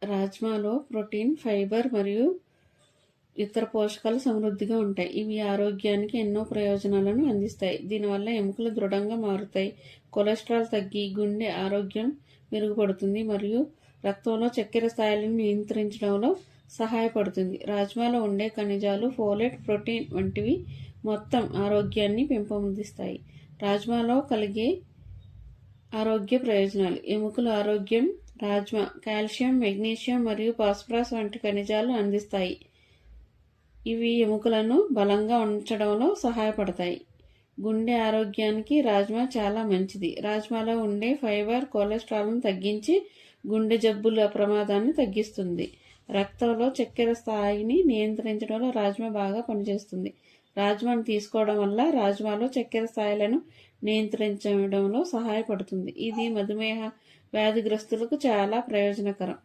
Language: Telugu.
రాజ్మాలో ప్రోటీన్, ఫైబర్ మరియు ఇతర పోషకాలు సమృద్ధిగా ఉంటాయి. ఇవి ఆరోగ్యానికి ఎన్నో ప్రయోజనాలను అందిస్తాయి. దీనివల్ల ఎముకలు దృఢంగా మారుతాయి, కొలెస్ట్రాల్ తగ్గి గుండె ఆరోగ్యం మెరుగుపడుతుంది మరియు రక్తంలో చక్కెర స్థాయిలను నియంత్రించడంలో సహాయపడుతుంది. రాజ్మాలో ఉండే ఖనిజాలు, ఫోలేట్, ప్రోటీన్ వంటివి మొత్తం ఆరోగ్యాన్ని పెంపొందిస్తాయి. రాజ్మాలో కలిగే ఆరోగ్య ప్రయోజనాలు: ఎముకల ఆరోగ్యం. రాజ్మా కాల్షియం, మెగ్నీషియం మరియు ఫాస్ఫరస్ వంటి ఖనిజాలు అందిస్తాయి. ఇవి ఎముకలను బలంగా ఉంచడంలో సహాయపడతాయి. గుండె ఆరోగ్యానికి రాజ్మా చాలా మంచిది. రాజ్మాలో ఉండే ఫైబర్ కొలెస్ట్రాల్ను తగ్గించి గుండె జబ్బుల ప్రమాదాన్ని తగ్గిస్తుంది. రక్తంలో చక్కెర స్థాయిని నియంత్రించడంలో రాజ్మా బాగా పనిచేస్తుంది. రాజ్మాను తీసుకోవడం వల్ల రాజ్మాలో చక్కెర స్థాయిలను నియంత్రించడంలో సహాయపడుతుంది. ఇది మధుమేహ వ్యాధిగ్రస్తులకు చాలా ప్రయోజనకరం.